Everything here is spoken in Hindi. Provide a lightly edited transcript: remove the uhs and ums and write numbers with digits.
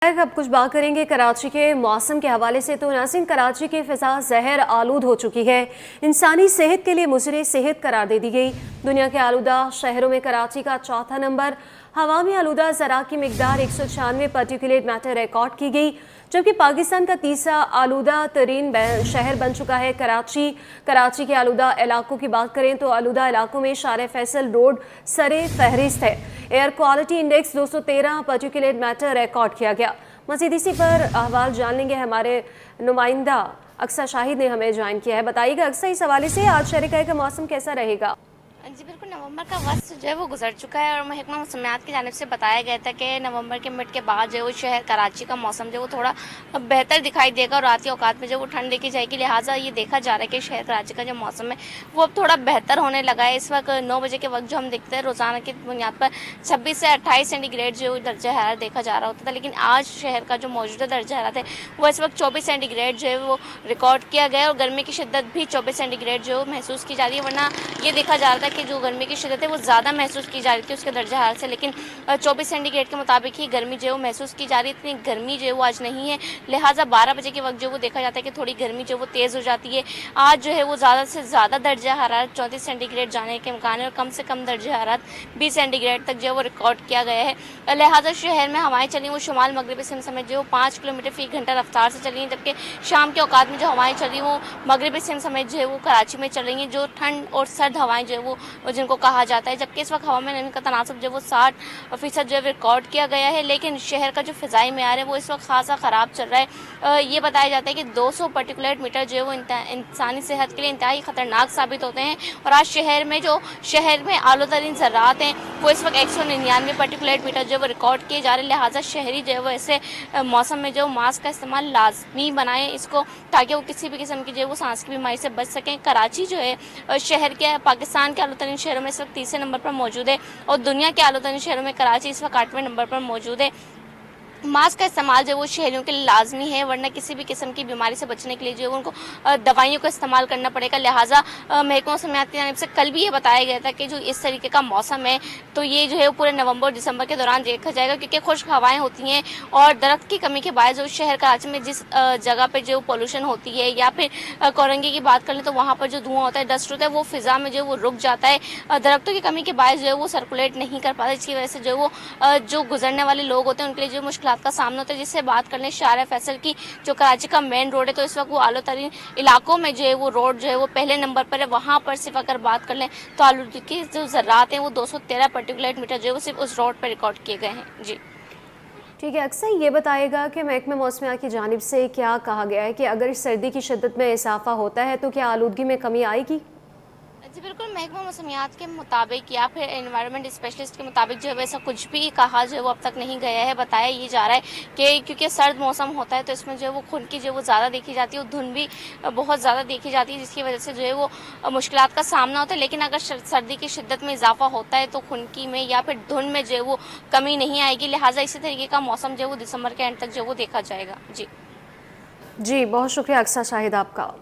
अब कुछ बात करेंगे कराची के मौसम के हवाले से। तो नाज़रीन, कराची की फ़िज़ा ज़हर आलूद हो चुकी है, इंसानी सेहत के लिए मुज़र सेहत करार दे दी गई। दुनिया के आलूदा शहरों में कराची का चौथा नंबर। हवा में आलूदा ज़रा की मिकदार 196 पार्टिकुलेट मैटर रिकॉर्ड की गई, जबकि पाकिस्तान का तीसरा आलूदा तरीन शहर बन चुका है कराची। कराची के आलूदा इलाकों की बात करें तो आलूदा इलाकों में शार फैसल रोड सरे फहरिस्त है। Air quality index 213 particulate matter record किया गया। मज़ीद इसी पर अहवाल जान लेंगे, हमारे नुमाइंदा अक्सा शाहिद ने हमें ज्वाइन किया है। बताइएगा अक्सा, इस हवाले से आज शहर का मौसम कैसा रहेगा? जी बिल्कुल, नवंबर का वक्त जो है वो गुजर चुका है और महकमा मौसमियात की जानिब से बताया गया था कि नवंबर के मिड के बाद जो है वो शहर कराची का मौसम जो है वो थोड़ा बेहतर दिखाई देगा और रात के औकात में जो वो ठंड देखी जाएगी। लिहाजा ये देखा जा रहा है कि शहर कराची का जो मौसम है वो अब थोड़ा बेहतर होने लगा है। इस वक्त 9 बजे के वक्त जो हम देखते हैं रोज़ाना की बुनियाद पर 26 से 28 सेंटीग्रेड जो दर्जा हरारत देखा जा रहा होता था, लेकिन आज शहर का जो मौजूदा दर्जा हरारत है वो इस वक्त 24 सेंटीग्रेड जो है वो रिकॉर्ड किया गया और गर्मी की शिद्दत भी 24 सेंटीग्रेड जो महसूस की जा रही है। वरना ये देखा जा रहा था कि जो गर्मी की शिद्दत है वो ज़्यादा महसूस की जा रही थी उसके दर्जा हाल से, लेकिन 24 सेंटीग्रेड के मुताबिक ही गर्मी जो है वो महसूस की जा रही है। इतनी गर्मी जो है वो आज नहीं है, लिहाजा 12 बजे के वक्त जो वो देखा जाता है कि थोड़ी गर्मी जो वो तेज़ हो जाती है। आज जो है वो ज़्यादा से ज़्यादा दर्जा हरारत 34 सेंटीग्रेड जाने के इम्कान है और कम से कम दर्जा हरारत 20 सेंटीग्रेड तक जो है वो रिकॉर्ड किया गया है। लिहाजा शहर में हवाएं चली वो शुमाल मगरबी सिंध समेत जो 5 किलोमीटर फी घंटा रफ्तार से चली हैं, जबकि शाम के औकात में जो हवाएं चली वो मगरबी सिंध समेत जो है वो कराची में चल रही हैं, जो ठंड और सर्द हवाएं जो है वो जिनको कहा जाता है। जबकि इस वक्त हवा में नमी का तनासब जो वो 60% जो है रिकॉर्ड किया गया है, लेकिन शहर का जो फ़िज़ाई मेयार है वो इस वक्त खासा ख़राब चल रहा है। ये बताया जाता है कि 200 पार्टिकुलेट मीटर जो है वो इंसानी सेहत के लिए इंतहाई ख़तरनाक साबित होते हैं। और आज शहर में आलूतरीन ज़र्रात हैं वो इस वक्त 199 पार्टिकुलेट मीटर जो है वो रिकॉर्ड किए जा रहे हैं। लिहाजा शहरी जो है वो ऐसे मौसम में जो मास्क का इस्तेमाल लाजमी बनाएं इसको, ताकि वो किसी भी किस्म की जो है वो सांस की बीमारी से बच सकें। कराची जो है शहर के पाकिस्तान के आलूतरीन शहरों में इस वक्त तीसरे नंबर पर मौजूद है और दुनिया के आलूतरीन शहरों में कराची इस वक्त 8वें नंबर पर मौजूद है। मास्क का इस्तेमाल जो वो शहरियों के लिए लाजमी है, वरना किसी भी किस्म की बीमारी से बचने के लिए जो है उनको दवाइयों का इस्तेमाल करना पड़ेगा। लिहाजा महकमा मौसमियात की जानिब से कल भी ये बताया गया था कि जो इस तरीके का मौसम है तो ये जो है पूरे नवंबर दिसंबर के दौरान देखा जाएगा, क्योंकि खुश्क हवाएं होती हैं और दरख्त की कमी के बायस जो शहर कराची में जिस जगह पर जो पोल्यूशन होती है या फिर कोरंगी की बात कर लें तो वहाँ पर जो धुआं होता है, डस्ट होता है, वो फ़िज़ा में जो है वो रुक जाता है। दरख्तों की कमी के बायस जो है वो सर्कुलेट नहीं कर पाता, इसकी वजह से जो वो जो गुजरने वाले लोग होते हैं उनके लिए जो मुश्किल का सामना होता है। जिससे बात कर लें शार फैसल की, जो कराची का मेन रोड है, तो इस वक्त वो आलू तरीन इलाकों में जो है वो रोड जो है वो पहले नंबर पर है। वहाँ पर सिर्फ अगर बात कर लें तो आलूदगी की जो ज़र्रात हैं वो 213 पार्टिकुलेट मीटर जो है वो सिर्फ उस रोड पर रिकॉर्ड किए गए हैं। जी ठीक है, अक्सर ये बताएगा कि महकमा मौसमियात की जानिब से क्या कहा गया है कि अगर सर्दी की शिद्दत में इजाफा होता है तो क्या आलूदगी में कमी आएगी? जी बिल्कुल, महकमा मौसमियात के मुताबिक या फिर एनवायरनमेंट स्पेशलिस्ट के मुताबिक जो है वैसा कुछ भी कहा जो है वो अब तक नहीं गया है। बताया ये जा रहा है कि क्योंकि सर्द मौसम होता है तो इसमें जो है वो खुनकी जो है वो ज़्यादा देखी जाती है और धुंध भी बहुत ज़्यादा देखी जाती है, जिसकी वजह से जो है वो मुश्किलात का सामना होता है। लेकिन अगर सर्दी की शिद्दत में इजाफा होता है तो खुनकी में या फिर धुंध में जो है वो कमी नहीं आएगी। लिहाजा इसी तरीके का मौसम जो है वो दिसंबर के एंड तक जो है वो देखा जाएगा। जी जी, बहुत शुक्रिया अक्सा शाहिद आपका।